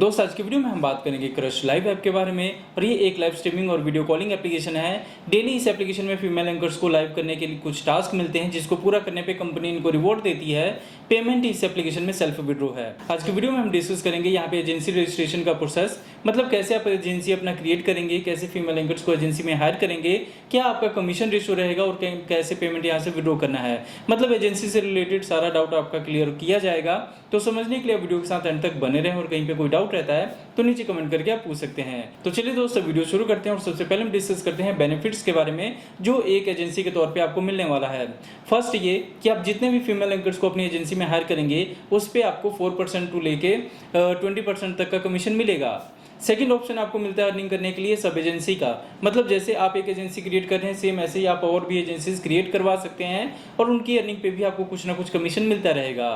दोस्त आज की वीडियो में हम बात करेंगे क्रश लाइव ऐप के बारे में। और ये एक लाइव स्ट्रीमिंग और वीडियो कॉलिंग एप्लीकेशन है। डेली इस एप्लीकेशन में फीमेल एंकर्स को लाइव करने के लिए कुछ टास्क मिलते हैं, जिसको पूरा करने पे कंपनी इनको रिवॉर्ड देती है। पेमेंट इस एप्लीकेशन में सेल्फ विड्रॉ है। आज की वीडियो में हम डिस्कस करेंगे यहाँ पे एजेंसी रजिस्ट्रेशन का प्रोसेस, मतलब कैसे आप एजेंसी अपना क्रिएट करेंगे, कैसे फीमेल एंकर्स को एजेंसी में हायर करेंगे, क्या आपका कमीशन रेशियो रहेगा और कैसे पेमेंट यहाँ से विड्रॉ करना है। मतलब एजेंसी से रिलेटेड सारा डाउट आपका क्लियर किया जाएगा। तो समझने के लिए वीडियो के साथ एंड तक बने रहें और कहीं पे कोई डाउट रहता है तो नीचे कमेंट करके आप पूछ सकते हैं। तो चलिए दोस्तों वीडियो शुरू करते हैं और सबसे पहले हम डिस्कस करते हैं बेनिफिट्स के बारे में जो एक एजेंसी के तौर पे आपको मिलने वाला है। फर्स्ट ये कि आप जितने भी फीमेल एंकर्स को अपनी एजेंसी में हायर करेंगे उस पे आपको 4% टू लेके 20% तक का कमीशन मिलेगा। सेकंड ऑप्शन आपको मिलता है अर्निंग करने के लिए सब एजेंसी का, मतलब जैसे आप एक एजेंसी क्रिएट कर रहे हैं सेम ऐसे ही आप और भी एजेंसीज क्रिएट करवा सकते हैं और उनकी अर्निंग पे भी आपको कुछ ना कुछ कमीशन मिलता रहेगा।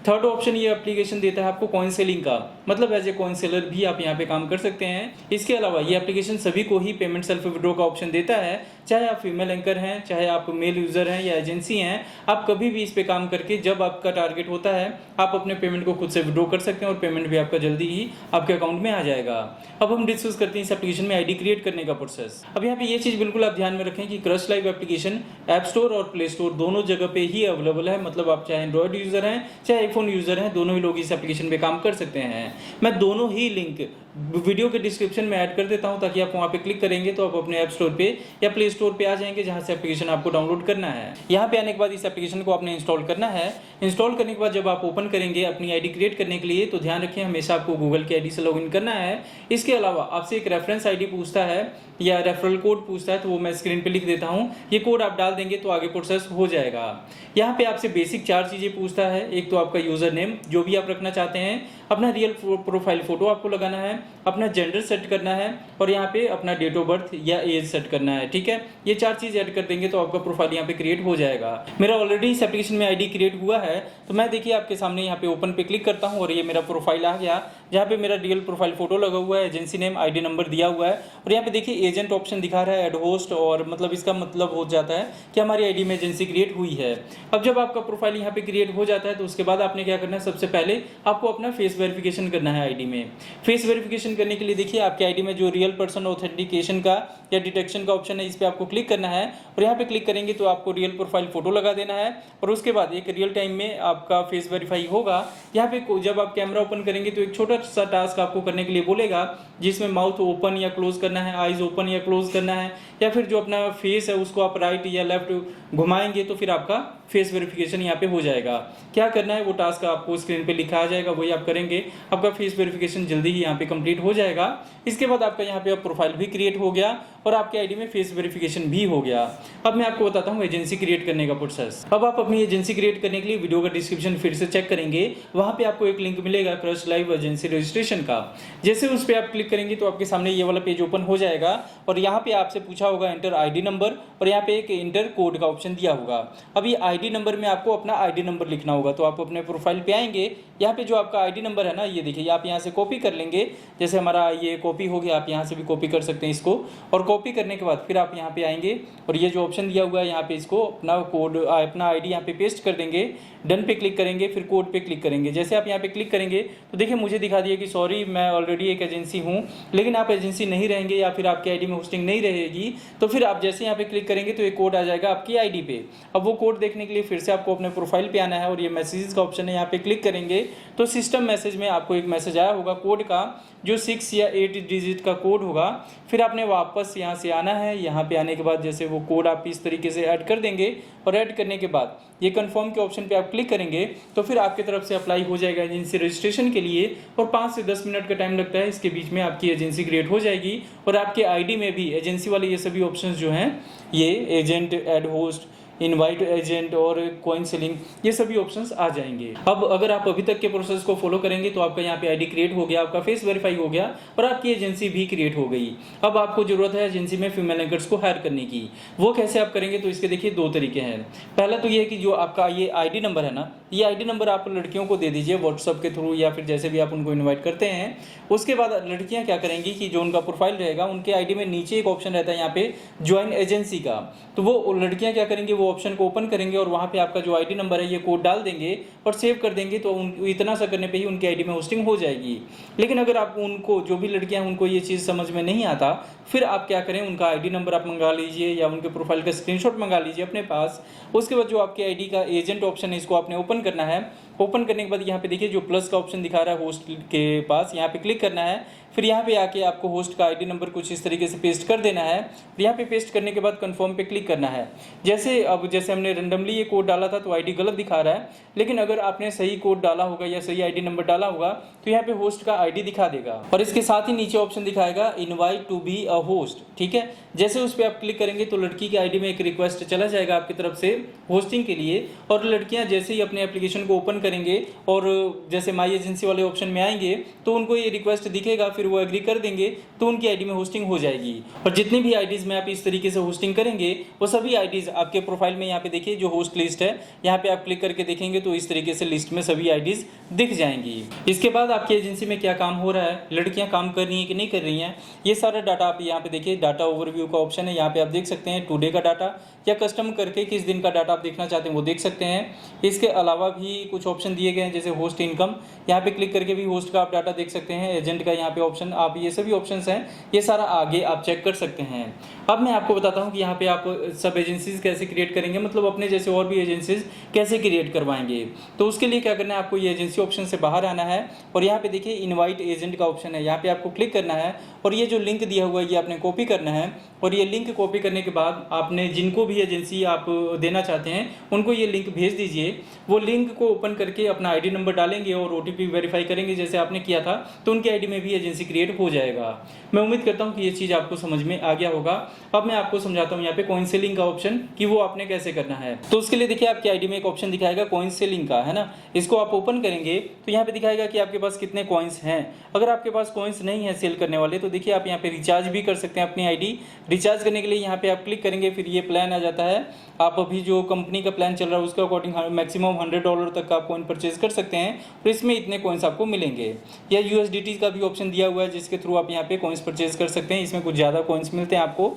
थर्ड ऑप्शन ये एप्लीकेशन देता है आपको कॉइन सेलिंग का, मतलब एज ए कॉइन सेलर भी आप यहाँ पे काम कर सकते हैं। इसके अलावा ये एप्लीकेशन सभी को ही पेमेंट सेल्फ विड्रॉ का ऑप्शन देता है, चाहे आप फीमेल एंकर हैं, चाहे आप मेल यूजर हैं या एजेंसी हैं, आप कभी भी इस पे काम करके जब आपका टारगेट होता है आप अपने पेमेंट को खुद से विड्रॉ कर सकते हैं और पेमेंट भी आपका जल्दी ही आपके अकाउंट में आ जाएगा। अब हम डिस्कस करते हैं इस एप्लीकेशन में आईडी क्रिएट करने का प्रोसेस। अब यहाँ पे ये चीज बिल्कुल आप ध्यान में रखें कि crush live application app store और प्ले स्टोर दोनों जगह पे ही अवेलेबल है, मतलब आप चाहे एंड्रॉइड यूजर हैं चाहे आईफोन यूजर हैं, दोनों ही लोग इस एप्लीकेशन पे काम कर सकते हैं। मैं दोनों ही लिंक वीडियो के डिस्क्रिप्शन में ऐड कर देता हूं ताकि आप वहां पे क्लिक करेंगे तो आप अपने ऐप स्टोर पे या प्ले स्टोर पे आ जाएंगे जहां से एप्लीकेशन आपको डाउनलोड करना है। यहां पे आने के बाद इस एप्लीकेशन को आपने इंस्टॉल करना है। इंस्टॉल करने के बाद जब आप ओपन करेंगे अपनी आईडी क्रिएट करने के लिए तो ध्यान रखें हमेशा आपको गूगल की आईडी से लॉगिन करना है। इसके अलावा आपसे एक रेफरेंस आईडी पूछता है या रेफरल कोड पूछता है, तो वो मैं स्क्रीन पे लिख देता हूँ। ये कोड आप डाल देंगे तो आगे प्रोसेस हो जाएगा। यहाँ पे आपसे बेसिक 4 चीजें पूछता है। एक तो आपका यूजर नेम जो भी आप रखना चाहते हैं, अपना रियल प्रोफाइल फोटो आपको लगाना है, अपना जेंडर सेट करना है और यहाँ पे अपना डेट ऑफ बर्थ या एज सेट करना है। ठीक है, ये 4 चीज ऐड कर देंगे तो आपका प्रोफाइल यहाँ पे क्रिएट हो जाएगा। मेरा ऑलरेडी इस एप्लीकेशन में आईडी क्रिएट हुआ है, तो मैं देखिए आपके सामने यहाँ पे ओपन पे क्लिक करता हूँ और ये मेरा प्रोफाइल आ गया, जहाँ पे मेरा रियल प्रोफाइल फोटो लगा हुआ है, एजेंसी नेम, आईडी नंबर दिया हुआ है और यहाँ पे देखिए एजेंट ऑप्शन दिखा रहा है, एड होस्ट, और मतलब इसका मतलब हो जाता है कि हमारी आईडी में एजेंसी क्रिएट हुई है। अब जब आपका प्रोफाइल यहाँ पे क्रिएट हो जाता है तो उसके बाद आपने क्या करना है, सबसे पहले आपको अपना फेस वेरिफिकेशन करना है आईडी में। फेस वेरिफिकेशन करने के लिए देखिए आपके आईडी में जो रियल पर्सन ऑथेंटिकेशन का या डिटेक्शन का ऑप्शन है इस पे आपको क्लिक करना है और यहाँ पे क्लिक करेंगे तो आपको रियल प्रोफाइल फोटो लगा देना है और उसके बाद एक रियल टाइम में आपका फेस वेरीफाई होगा। यहाँ पे जब आप कैमरा ओपन करेंगे तो एक छोटा सा टास्क आपको करने के लिए बोलेगा, जिसमें माउथ ओपन या क्लोज करना है, आईज ओपन या क्लोज करना है, या फिर जो अपना फेस है उसको आप राइट या लेफ्ट घुमाएंगे तो फिर आपका फेस वेरिफिकेशन यहाँ पे हो जाएगा। क्या करना है वो टास्क आपको स्क्रीन पे लिखा आ जाएगा, वही आप करेंगे, आपका फेस वेरिफिकेशन जल्दी ही यहाँ पे कंप्लीट हो जाएगा। इसके बाद आपका यहाँ पे प्रोफाइल भी क्रिएट हो गया और आपके आईडी में फेस वेरिफिकेशन भी हो गया। अब मैं आपको बताता हूँ एजेंसी क्रिएट करने का प्रोसेस। अब आप अपनी एजेंसी क्रिएट करने के लिए वीडियो का डिस्क्रिप्शन फिर से चेक करेंगे, वहां पे आपको एक लिंक मिलेगा क्रश लाइव एजेंसी रजिस्ट्रेशन का। जैसे उस पर आप क्लिक करेंगे तो आपके सामने ये वाला पेज ओपन हो जाएगा और यहाँ पे आपसे पूछा होगा एंटर आईडी नंबर और यहाँ पे एक एंटर कोड का ऑप्शन दिया होगा। अब ये आईडी नंबर में आपको अपना आईडी नंबर लिखना होगा, तो आप अपने प्रोफाइल पे आएंगे, यहाँ पे जो आपका आईडी नंबर है ना ये देखिए आप यहाँ से कॉपी कर लेंगे। जैसे हमारा ये कॉपी हो गया, आप यहाँ से भी कॉपी कर सकते हैं इसको, और कॉपी करने के बाद फिर आप यहाँ पे आएंगे और ये जो ऑप्शन दिया हुआ है यहाँ पे इसको अपना कोड अपना आईडी यहाँ पे पेस्ट कर देंगे। डन पे क्लिक करेंगे, फिर कोड पे क्लिक करेंगे। जैसे आप यहाँ पे क्लिक करेंगे तो देखिए मुझे दिखा दिया कि सॉरी मैं ऑलरेडी एक एजेंसी हूँ, लेकिन आप एजेंसी नहीं रहेंगे या फिर आपकी आईडी में होस्टिंग नहीं रहेगी, तो फिर आप जैसे यहाँ पे क्लिक करेंगे तो एक कोड आ जाएगा आपकी आईडी पे। अब वो कोड देखने के लिए फिर से आपको अपने प्रोफाइल पे आना है और ये मैसेजेस का ऑप्शन है, यहाँ पे क्लिक करेंगे तो सिस्टम मैसेज में आपको एक मैसेज आया होगा कोड का, जो 6 या 8 डिजिट का कोड होगा। फिर आपने वापस यहाँ से आना है, यहाँ पे आने के बाद जैसे वो कोड आप इस तरीके से ऐड कर देंगे और ऐड करने के बाद ये कंफर्म के ऑप्शन पे आप क्लिक करेंगे तो फिर आपकी तरफ से अप्लाई हो जाएगा एजेंसी रजिस्ट्रेशन के लिए और 5 से 10 मिनट का टाइम लगता है। इसके बीच में आपकी एजेंसी क्रिएट हो जाएगी और आपके आईडी में भी एजेंसी वाले ये सभी ऑप्शंस जो हैं, ये agent, add host, invite agent और कॉइन सेलिंग, ये सभी ऑप्शंस आ जाएंगे। अब अगर आप अभी तक के प्रोसेस को फॉलो करेंगे तो आपका यहाँ पे आईडी क्रिएट हो गया, आपका फेस वेरीफाई हो गया और आपकी एजेंसी भी क्रिएट हो गई। अब आपको जरूरत है एजेंसी में फीमेल एंकर्स को हायर करने की। वो कैसे आप करेंगे, तो इसके देखिए 2 तरीके हैं। पहला तो ये है कि जो आपका ये आईडी नंबर है ना, ये आईडी नंबर आप लड़कियों को दे दीजिए व्हाट्सअप के थ्रू या फिर जैसे भी आप उनको इन्वाइट करते हैं। उसके बाद लड़कियां क्या करेंगी कि जो उनका प्रोफाइल रहेगा उनके आईडी में नीचे एक ऑप्शन रहता है यहाँ पे ज्वाइन एजेंसी का, तो वो लड़कियां क्या करेंगी, वो ऑप्शन को ओपन करेंगे और वहाँ पे आपका जो आईडी नंबर है ये कोड डाल देंगे और सेव कर देंगे, तो इतना सा करने पे ही उनकी आईडी में होस्टिंग हो जाएगी। लेकिन अगर आप उनको, जो भी लड़कियां उनको ये चीज़ समझ में नहीं आता, फिर आप क्या करें, उनका आईडी नंबर आप मंगा लीजिए या उनके प्रोफाइल का स्क्रीनशॉट मंगा लीजिए अपने पास। उसके बाद जो आपके आईडी का एजेंट ऑप्शन है इसको आपने ओपन करना है। ओपन करने के बाद यहाँ पे देखिए जो प्लस का ऑप्शन दिखा रहा है होस्ट के पास, यहाँ पे क्लिक करना है। फिर यहाँ पे आके आपको होस्ट का आईडी नंबर कुछ इस तरीके से पेस्ट कर देना है। यहाँ पे पेस्ट करने के बाद कंफर्म पे क्लिक करना है। जैसे हमने रैंडमली ये कोड डाला था तो आईडी गलत दिखा रहा है, लेकिन अगर आपने सही कोड डाला होगा या सही आईडी नंबर डाला होगा तो यहाँ पे होस्ट का आईडी दिखा देगा और इसके साथ ही नीचे ऑप्शन दिखाएगा invite to be a host. ठीक है, जैसे उस पर आप क्लिक करेंगे तो लड़की की आईडी में एक रिक्वेस्ट चला जाएगा आपकी तरफ से होस्टिंग के लिए, और लड़कियां जैसे ही अपने एप्लीकेशन को ओपन करेंगे और जैसे माई एजेंसी वाले ऑप्शन में आएंगे तो उनको ये रिक्वेस्ट दिखेगा, फिर वो एग्री कर देंगे तो उनकी आईडी में होस्टिंग हो जाएगी। और जितनी भी आईडीज में आप इस तरीके से होस्टिंग करेंगे वो सभी आईडीज आपके प्रोफाइल में यहाँ पे देखिए जो होस्ट लिस्ट है, यहाँ पे आप क्लिक करके देखेंगे तो इस तरीके से लिस्ट में सभी आईडीज दिख जाएंगी। इसके बाद आपकी एजेंसी में क्या काम हो रहा है, लड़कियां काम कर रही हैं कि नहीं कर रही हैं, ये सारा डाटा आप यहाँ पे देखिए डाटा ओवरव्यू का ऑप्शन है, यहाँ पे आप देख सकते हैं टुडे का डाटा या कस्टम करके किस दिन का डाटा आप देखना चाहते हैं वो देख सकते हैं। इसके अलावा भी कुछ ऑप्शन दिए गए हैं जैसे होस्ट इनकम, यहाँ पे क्लिक करके भी होस्ट का आप डाटा देख सकते हैं। एजेंट का यहाँ पे ऑप्शन, आप ये सभी ऑप्शंस हैं, ये सारा आगे आप चेक कर सकते हैं। अब मैं आपको बताता हूँ कि यहाँ पे आप सब एजेंसीज कैसे क्रिएट करेंगे, मतलब अपने जैसे और भी एजेंसीज कैसे क्रिएट करवाएंगे। तो उसके लिए क्या करना है, आपको ये एजेंसी ऑप्शन से बाहर आना है और यहाँ पे देखिए इनवाइट एजेंट का ऑप्शन है, यहाँ पे आपको क्लिक करना है और ये जो लिंक दिया हुआ है ये आपने कॉपी करना है। और ये लिंक कॉपी करने के बाद आपने जिनको भी एजेंसी आप देना चाहते हैं उनको ये लिंक भेज दीजिए। वो लिंक को ओपन करके अपना आईडी नंबर डालेंगे और ओटीपी वेरीफाई करेंगे जैसे आपने किया था, तो उनकी आईडी में भी एजेंसी क्रिएट हो जाएगा। मैं उम्मीद करता हूँ कि ये चीज़ आपको समझ में आ गया होगा। अब मैं आपको समझाता हूँ यहाँ पे कॉइन सेलिंग का ऑप्शन कि वो आपने कैसे करना है। तो उसके लिए देखिए आपकी आईडी में एक ऑप्शन दिखाएगा कॉइन सेलिंग का, है ना। इसको आप ओपन करेंगे तो यहाँ पे दिखाएगा कि आपके पास कितने कॉइन्स हैं। अगर आपके पास कॉइन्स नहीं है सेल करने वाले तो देखिए आप यहाँ पे रिचार्ज भी कर सकते हैं अपनी आईडी। रिचार्ज करने के लिए यहाँ पे आप क्लिक करेंगे, फिर ये प्लान आ जाता है। आप अभी जो कंपनी का प्लान चल रहा है उसके अकॉर्डिंग मैक्सिमम $100 तक का आप कॉइन परचेज कर सकते हैं और इसमें इतने कॉइन्स आपको मिलेंगे। या USDT का भी ऑप्शन दिया हुआ है जिसके थ्रू आप यहाँ पे कॉइन्स परचेज कर सकते हैं, इसमें कुछ ज़्यादा कॉइन्स मिलते हैं आपको।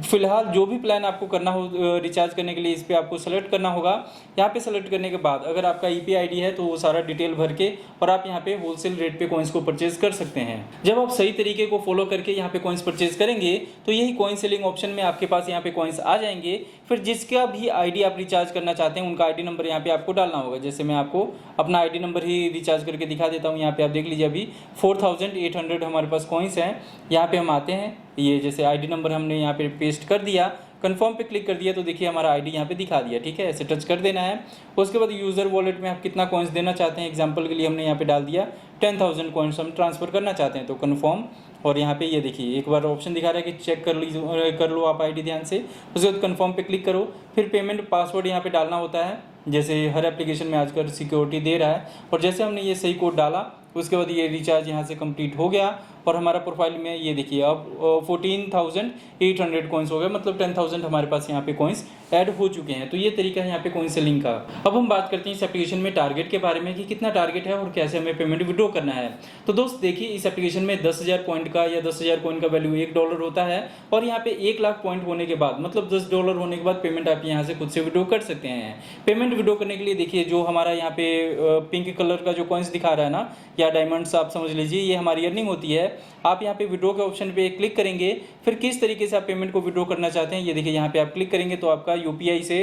फिलहाल जो भी प्लान आपको करना हो रिचार्ज करने के लिए इस पर आपको सेलेक्ट करना होगा। यहाँ पे सेलेक्ट करने के बाद अगर आपका EPI ID है तो वो सारा डिटेल भर के और आप यहाँ पे होलसेल रेट पे कॉइन्स को परचेज कर सकते हैं। जब आप सही तरीके को फॉलो करके यहाँ पे कॉइन्स परचेज करेंगे तो यही कॉइन सेलिंग ऑप्शन में आपके पास यहाँ पे कॉइन्स आ जाएंगे। फिर जिसका भी आईडी आप रिचार्ज करना चाहते हैं उनका आईडी नंबर यहाँ पे आपको डालना होगा। जैसे मैं आपको अपना आईडी नंबर ही रिचार्ज करके दिखा देता हूँ। यहाँ पे आप देख लीजिए अभी 4800 हमारे पास कॉइन्स हैं। यहाँ पे हम आते हैं, ये जैसे आईडी नंबर हमने यहाँ पे पेस्ट कर दिया, कंफर्म पे क्लिक कर दिया तो देखिए हमारा आईडी यहाँ पे दिखा दिया। ठीक है, ऐसे टच कर देना है। उसके बाद यूज़र वॉलेट में आप कितना कॉइन्स देना चाहते हैं, एग्जांपल के लिए हमने यहाँ पे डाल दिया 10,000 कॉइन्स हम ट्रांसफ़र करना चाहते हैं तो कन्फर्म। और यहाँ पे ये देखिए एक बार ऑप्शन दिखा रहा है कि चेक कर लो आप आईडी ध्यान से। उसके बाद कन्फर्म पे क्लिक करो। फिर पेमेंट पासवर्ड यहाँ पे डालना होता है, जैसे हर एप्लीकेशन में आजकल सिक्योरिटी दे रहा है। और जैसे हमने ये सही कोड डाला उसके बाद ये रिचार्ज यहाँ से कंप्लीट हो गया और हमारा प्रोफाइल में ये देखिए अब 14,800 कॉइन्स हो गए, मतलब 10,000 हमारे पास यहाँ पे कॉइन्स ऐड हो चुके हैं। तो ये तरीका है यहाँ पे कॉइन सेलिंग का। अब हम बात करते हैं इस एप्लीकेशन में टारगेट के बारे में कि कितना टारगेट है और कैसे हमें पेमेंट विड्रॉ करना है। तो दोस्त देखिए इस एप्लीकेशन में 10,000 पॉइंट का या 10,000 कॉइन का वैल्यू $1 होता है और यहाँ पे 1 लाख पॉइंट होने के बाद मतलब $10 होने के बाद पेमेंट आप यहाँ से खुद से विड्रॉ कर सकते हैं। पेमेंट विड्रॉ करने के लिए देखिए जो हमारा यहाँ पे पिंक कलर का जो कॉइन्स दिखा रहा है ना, या डायमंड्स आप समझ लीजिए, ये हमारी अर्निंग होती है। आप यहाँ पे विड्रॉ के ऑप्शन पे क्लिक करेंगे, फिर किस तरीके से आप पेमेंट को विड्रॉ करना चाहते हैं ये देखिए यहाँ पे आप क्लिक करेंगे तो आपका UPI से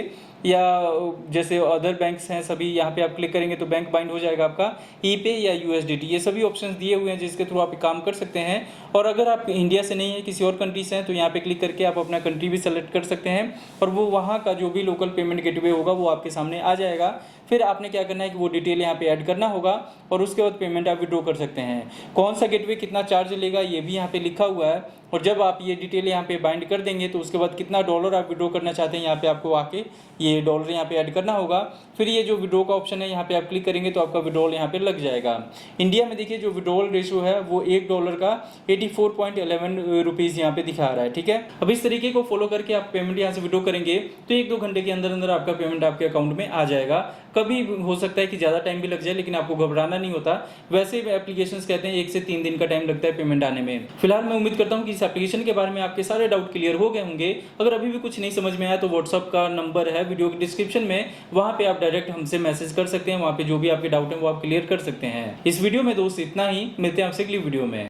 या जैसे अदर बैंक्स हैं सभी यहाँ पे आप क्लिक करेंगे तो बैंक बाइंड हो जाएगा आपका ePay या USDT, ये सभी ऑप्शंस दिए हुए हैं जिसके थ्रू आप काम कर सकते हैं। और अगर आप इंडिया से नहीं है किसी और कंट्री से हैं तो यहाँ पे क्लिक करके आप अपना कंट्री भी सेलेक्ट कर सकते हैं और वो वहाँ का जो भी लोकल पेमेंट गेटवे होगा वो आपके सामने आ जाएगा। फिर आपने क्या करना है कि वो डिटेल यहाँ पे ऐड करना होगा और उसके बाद पेमेंट पेमेंट आप विड्रॉ कर सकते हैं। कौन सा गेटवे कितना चार्ज लेगा ये भी यहाँ पे लिखा हुआ है, और जब आप ये डिटेल यहाँ पे बाइंड कर देंगे तो उसके बाद कितना डॉलर आप विड्रॉ करना चाहते हैं यहाँ पे आपको आके ये डॉलर यहाँ पे ऐड करना होगा। फिर ये जो विड्रॉ का ऑप्शन है यहाँ पे आप क्लिक करेंगे तो आपका विड्रॉल यहाँ पे लग जाएगा। इंडिया में देखिए जो विड्रॉल रेशियो है वो $1 का 84.11 रुपीज़ यहाँ पे दिखा रहा है। ठीक है, अब इस तरीके को फॉलो करके आप पेमेंट यहाँ से विड्रॉ करेंगे तो 1-2 घंटे के अंदर अंदर आपका पेमेंट आपके अकाउंट में आ जाएगा। कभी हो सकता है कि ज़्यादा टाइम भी लग जाए, लेकिन आपको घबराना नहीं होता। वैसे एप्लीकेशंस कहते हैं 1 से 3 दिन का टाइम लगता है पेमेंट आने में। फिलहाल मैं उम्मीद करता हूँ कि इस एप्लीकेशन के बारे में आपके सारे डाउट क्लियर हो गए होंगे। अगर अभी भी कुछ नहीं समझ में आया तो व्हाट्सअप का नंबर है वीडियो की डिस्क्रिप्शन में, वहाँ पे आप डायरेक्ट हमसे मैसेज कर सकते हैं। वहाँ पे जो भी आपके डाउट है वो आप क्लियर कर सकते हैं। इस वीडियो में दोस्त इतना ही, मिलते हैं आपसे अगली वीडियो में।